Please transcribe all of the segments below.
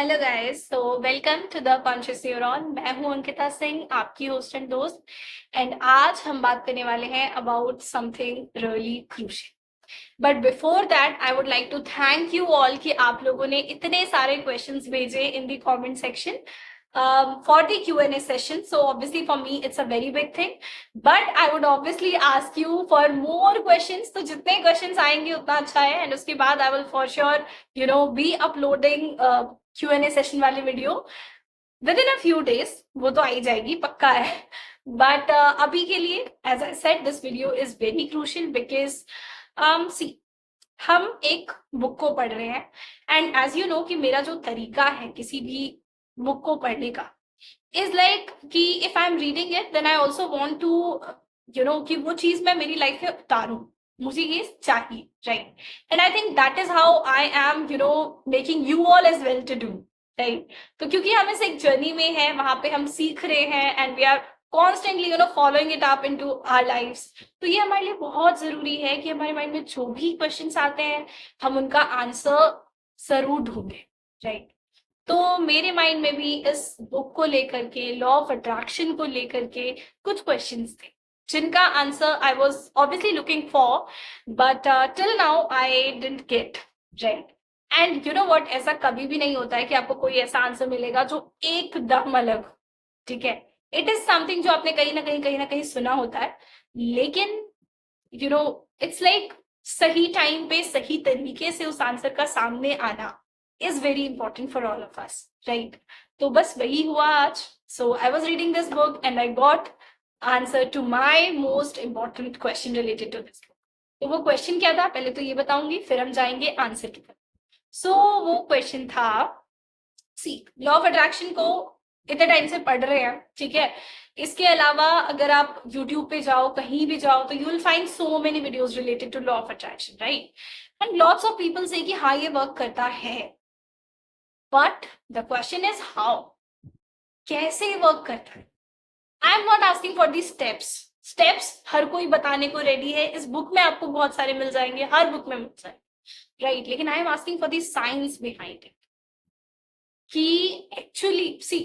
Hello guys, so welcome to the conscious neuron. मैं हूं अंकिता सिंह, आपकी होस्ट एंड दोस्त। एंड आज हम बात करने वाले हैं about something really crucial. But before that I would like to thank you all कि आप लोगों ने इतने सारे क्वेश्चंस भेजे in the comment section for the Q&A session. So obviously for me it's a very big thing, but I would obviously ask you for more questions. तो जितने questions आएंगे उतना अच्छा है, and उसके बाद I will for sure be uploading Q&A session वाली video within a few days. वो तो आ ही जाएगी, पक्का है. But अभी के लिए, as I said, this video is very crucial because see, हम एक बुक को पढ़ रहे हैं, एंड एज यू नो कि मेरा जो तरीका है किसी भी बुक को पढ़ने का इज लाइक कि if I am reading it then I also want to कि वो चीज मैं मेरी लाइफ में उतारूं, मुझे ये चाहिए, right? And I think that is how I am making you all as well to do, right? तो क्योंकि हम इस एक जर्नी में है, वहां पे हम सीख रहे हैं and we are constantly following it up into our lives. तो ये हमारे लिए बहुत जरूरी है कि हमारे माइंड में जो भी क्वेश्चंस आते हैं हम उनका आंसर जरूर ढूंढें, राइट? तो मेरे माइंड में भी इस बुक को लेकर के, लॉ ऑफ अट्रैक्शन को लेकर के कुछ क्वेश्चंस थे जिनका answer I was obviously looking for, but till now I didn't get, right? And you know what, ऐसा कभी भी नहीं होता है कि आपको कोई ऐसा आंसर मिलेगा जो एकदम अलग, ठीक है? इट इज समथिंग जो आपने कहीं ना कहीं सुना होता है, लेकिन इट्स लाइक सही टाइम पे सही तरीके से उस आंसर का सामने आना is very important for all of us, right? तो बस वही हुआ आज. So I was reading this book and I got answer to my most important question related to this book. तो वो क्वेश्चन क्या था पहले तो ये बताऊंगी, फिर हम जाएंगे आंसर की तरफ. सो वो क्वेश्चन था, सी, लॉ ऑफ अट्रैक्शन को इतने टाइम से पढ़ रहे हैं, ठीक है? इसके अलावा अगर आप YouTube पे जाओ, कहीं भी जाओ, तो you will find so many videos related to law of attraction, right? And lots of people say कि हाँ ये वर्क करता है, but the question is how, कैसे वर्क करता है? I am not asking for the steps हर कोई बताने को रेडी है, इस बुक में आपको बहुत सारे मिल जाएंगे, हर बुक में मिल जाएंगे, राइट? लेकिन I am asking for the science behind it, कि एक्चुअली सी,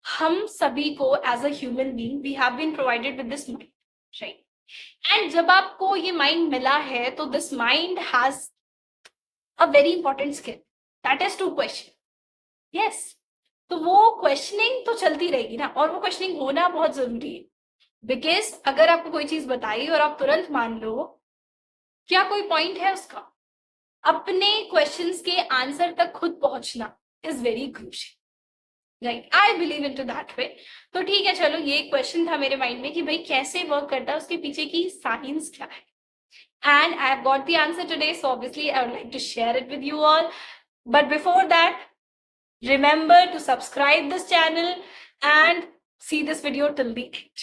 हम सभी को as a human being we have been provided with this mind, right? And जब आपको ये माइंड मिला है तो this mind has a very important skill, that is to question. Yes, तो वो क्वेश्चनिंग तो चलती रहेगी ना, और वो क्वेश्चनिंग होना बहुत जरूरी है, बिकॉज अगर आपको कोई चीज बताई और आप तुरंत मान लो, क्या कोई पॉइंट है उसका? अपने क्वेश्चंस के आंसर तक खुद पहुंचना is very crucial, right? I believe in to that way. तो ठीक है, चलो, ये क्वेश्चन था मेरे माइंड में कि भाई कैसे वर्क करता है, उसके पीछे की साइंस क्या है. And I have got the answer today, so obviously I would like to share it with you all. But before that, remember to subscribe this channel and see this video till the end,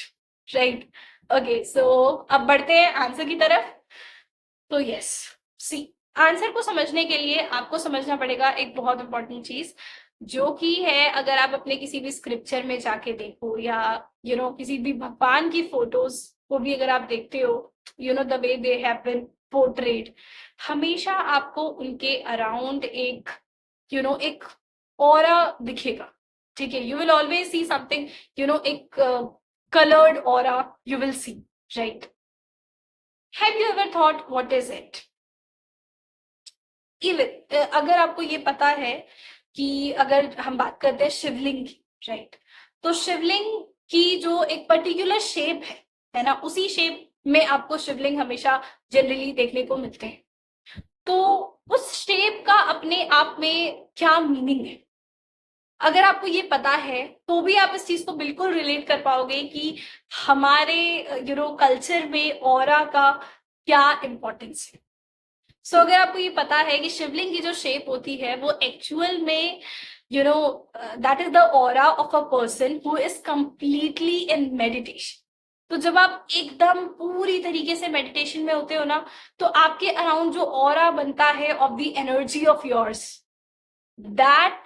right? Okay, so अब बढ़ते हैं answer की तरफ. तो yes, see, answer को समझने के लिए आपको समझना पड़ेगा एक बहुत इंपॉर्टेंट चीज, जो कि है, अगर आप अपने किसी भी स्क्रिप्चर में जाके देखो, या किसी भी भगवान की फोटोज को भी अगर आप देखते हो, the way they have been portrayed, हमेशा आपको उनके अराउंड एक एक ऑरा दिखेगा, ठीक है? You will always see something, एक coloured aura you will see, right? Have you ever thought what is it? Even अगर आपको ये पता है कि अगर हम बात करते हैं शिवलिंग की, राइट? तो शिवलिंग की जो एक पर्टिकुलर शेप है ना, उसी शेप में आपको शिवलिंग हमेशा जनरली देखने को मिलते हैं. तो उस शेप का अपने आप में क्या मीनिंग है, अगर आपको ये पता है तो भी आप इस चीज को बिल्कुल रिलेट कर पाओगे कि हमारे कल्चर में ऑरा का क्या इंपॉर्टेंस है. सो अगर आपको ये पता है कि शिवलिंग की जो शेप होती है वो एक्चुअल में that is the aura of a person who is completely in meditation. तो जब आप एकदम पूरी तरीके से मेडिटेशन में होते हो ना, तो आपके अराउंड जो ऑरा बनता है of the energy of yours, that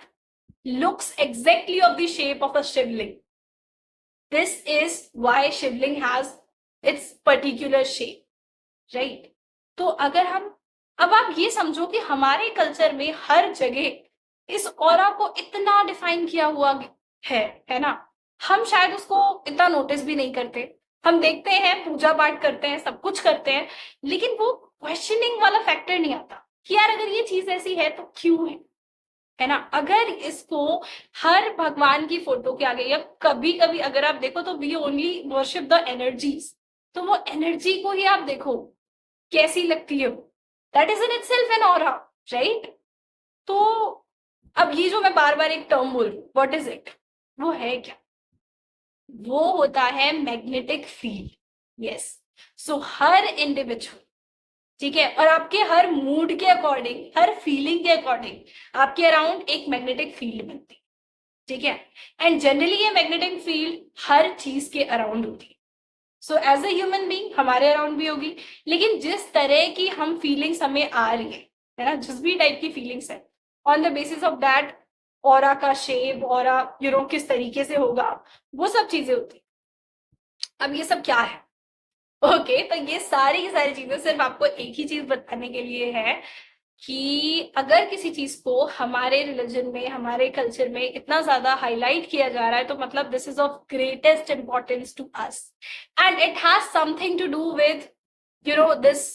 looks exactly of the shape of a shivling. This is why shivling has its particular shape, right? तो अगर हम, अब आप ये समझो कि हमारे कल्चर में हर जगह इस ऑरा को इतना डिफाइन किया हुआ है ना, हम शायद उसको इतना नोटिस भी नहीं करते। हम देखते हैं, पूजा पाठ करते हैं, सब कुछ करते हैं, लेकिन वो क्वेश्चनिंग वाला फैक्टर नहीं आता कि यार अगर ये चीज ऐसी है तो क्यों है ना। अगर इसको हर भगवान की फोटो के आगे या कभी कभी अगर आप देखो तो we only worship the energies, तो वो एनर्जी को ही आप देखो कैसी लगती है, that is in itself an aura, right. तो अब ये जो मैं बार बार एक टर्म बोल रही हूँ, व्हाट इज इट, वो है क्या, वो होता है मैग्नेटिक फील्ड। यस, सो हर इंडिविजुअल, ठीक है, और आपके हर मूड के अकॉर्डिंग, हर फीलिंग के अकॉर्डिंग आपके अराउंड एक मैग्नेटिक फील्ड बनती है, ठीक है। एंड जनरली ये मैग्नेटिक फील्ड हर चीज के अराउंड होती है। So as a human being हमारे अराउंड भी होगी, लेकिन जिस तरह की हम फीलिंग्स हमें आ रही है ना, जिस भी टाइप की फीलिंग्स है, on the basis of that aura का शेप, ऑरा किस तरीके से होगा, वो सब चीजें होती। अब ये सब क्या है, ओके तो ये सारी की सारी चीजें सिर्फ आपको एक ही चीज बताने के लिए है कि अगर किसी चीज को हमारे रिलीजन में, हमारे कल्चर में इतना ज्यादा हाईलाइट किया जा रहा है, तो मतलब this is of greatest importance to us, and it has something to do with this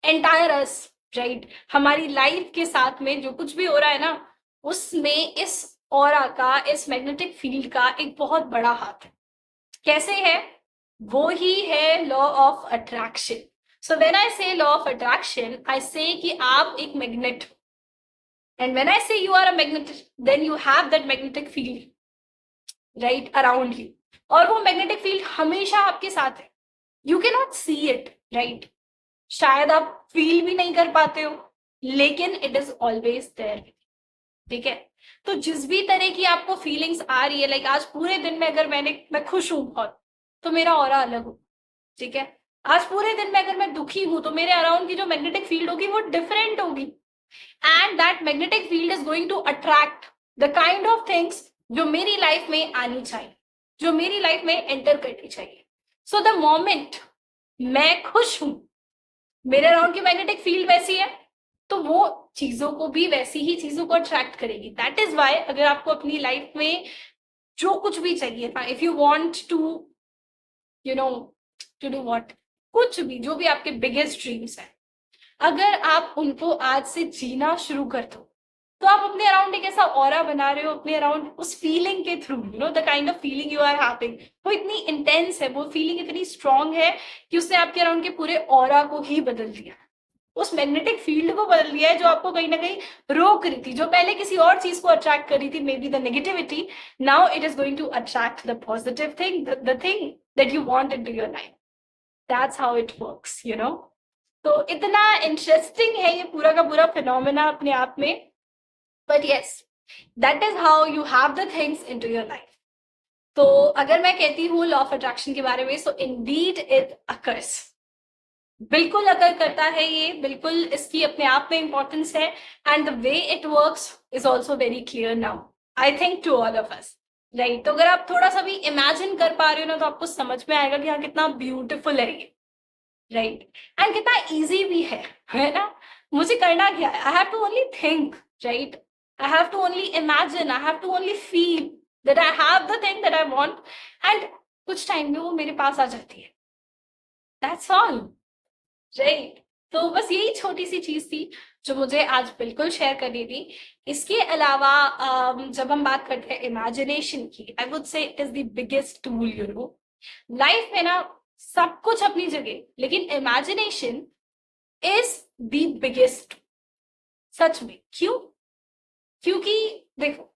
entire us, right. हमारी लाइफ के साथ में जो कुछ भी हो रहा है ना, उसमें इस ऑरा का, इस मैग्नेटिक फील्ड का एक बहुत बड़ा हाथ है। कैसे है, वो ही है law of attraction. So when I से लॉ ऑफ अट्रैक्शन, आई से कि आप एक magnet, and when I say you are a magnet, then you have that magnetic field right around you, और वो मैग्नेटिक फील्ड हमेशा आपके साथ है। You can not see it, right, शायद आप फील भी नहीं कर पाते हो, लेकिन इट इज ऑलवेज देयर, ठीक है। तो जिस भी तरह की आपको फीलिंग्स आ रही है, लाइक आज पूरे दिन में अगर मैं खुश हूं बहुत, तो मेरा ऑरा अलग हो, ठीक है। आज पूरे दिन में अगर मैं दुखी हूं, तो मेरे अराउंड की जो मैग्नेटिक फील्ड होगी वो डिफरेंट होगी, and that magnetic field is going to attract the kind of things जो मेरी लाइफ में आनी चाहिए, जो मेरी लाइफ में एंटर करनी चाहिए। सो द मोमेंट मैं खुश हूं, मेरे अराउंड की मैग्नेटिक फील्ड वैसी है, तो वो चीजों को भी वैसी ही चीजों को अट्रैक्ट करेगी। दैट इज वाई अगर आपको अपनी लाइफ में जो कुछ भी चाहिए ना, if you want to to do what, कुछ भी, जो भी आपके बिगेस्ट ड्रीम्स हैं, अगर आप उनको आज से जीना शुरू कर दो, तो आप अपने अराउंड एक ऐसा ऑरा बना रहे हो, अपने अराउंड उस फीलिंग के through, the kind of feeling you are having, वो इतनी इंटेंस है, वो फीलिंग इतनी स्ट्रांग है कि उसने आपके अराउंड के पूरे ऑरा को ही बदल दिया, उस मैग्नेटिक फील्ड को बदल दिया है, जो आपको कहीं ना कहीं रोक रही थी, जो पहले किसी और चीज को अट्रैक्ट कर रही थी, maybe the negativity, now it is going to attract the positive thing, the thing that you want into your life. That's how it works, तो इतना इंटरेस्टिंग है ये पूरा का पूरा फिनोमेना अपने आप में, but yes, that is how you have the things into your life. तो अगर मैं कहती हूँ लॉ ऑफ अट्रैक्शन के बारे में, सो इंडीड इट अकर्स, बिल्कुल अकर करता है ये, बिल्कुल इसकी अपने आप में इंपॉर्टेंस है, and the way it works is also very clear now, I think, to all of us, right. तो अगर आप थोड़ा सा भी इमेजिन कर पा रहे हो ना, तो आपको समझ में आएगा कि हाँ कितना ब्यूटिफुल है ये, राइट, एंड कितना इजी भी है ना। मुझे करना क्या है, I have to only think, right, I have to only imagine, I have to only feel that I have the thing that I want, and कुछ टाइम में वो मेरे पास आ जाती है, दैट्स ऑल, राइट। तो बस यही छोटी सी चीज थी जो मुझे आज बिल्कुल शेयर करनी थी। इसके अलावा जब हम बात करते हैं इमेजिनेशन की, I would say it is the biggest tool, life में ना सब कुछ अपनी जगह, लेकिन इमेजिनेशन इज द बिगेस्ट, सच में। क्यों? क्योंकि देखो,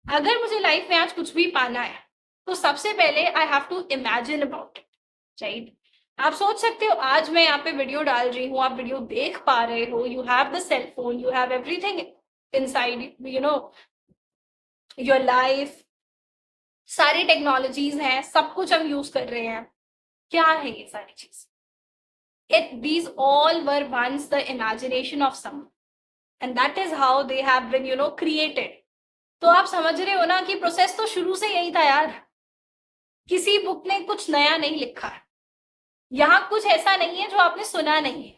अगर मुझे लाइफ में आज कुछ भी पाना है, तो सबसे पहले I have to imagine about it, right. आप सोच सकते हो, आज मैं यहाँ पे वीडियो डाल रही हूँ, आप वीडियो देख पा रहे हो, you have the cell phone, you have everything inside your life, सारी टेक्नोलॉजीज हैं, सब कुछ हम यूज कर रहे हैं। क्या है ये सारी चीज? these all were once the imagination of someone, and that is how they have been created. तो आप समझ रहे हो ना कि प्रोसेस तो शुरू से यही था यार, किसी बुक ने कुछ नया नहीं लिखा है, यहाँ कुछ ऐसा नहीं है जो आपने सुना नहीं है,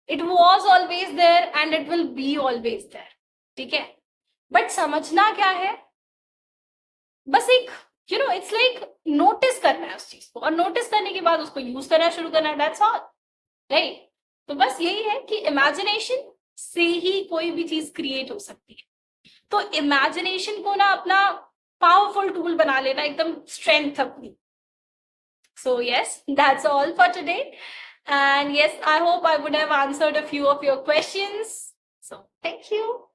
it was always there and it will be always there, ठीक है। बट समझना क्या है, बस एक इट्स लाइक नोटिस करना है उस चीज को, और नोटिस करने के बाद उसको यूज करना शुरू करना है, दैट्स ऑल, राइट। तो बस यही है कि इमेजिनेशन से ही कोई भी चीज क्रिएट हो सकती है। तो इमेजिनेशन को ना अपना पावरफुल टूल बना लेना, एकदम स्ट्रेंथ अपनी। So yes, that's all for today. And yes, I hope I would have answered a few of your questions. So thank you.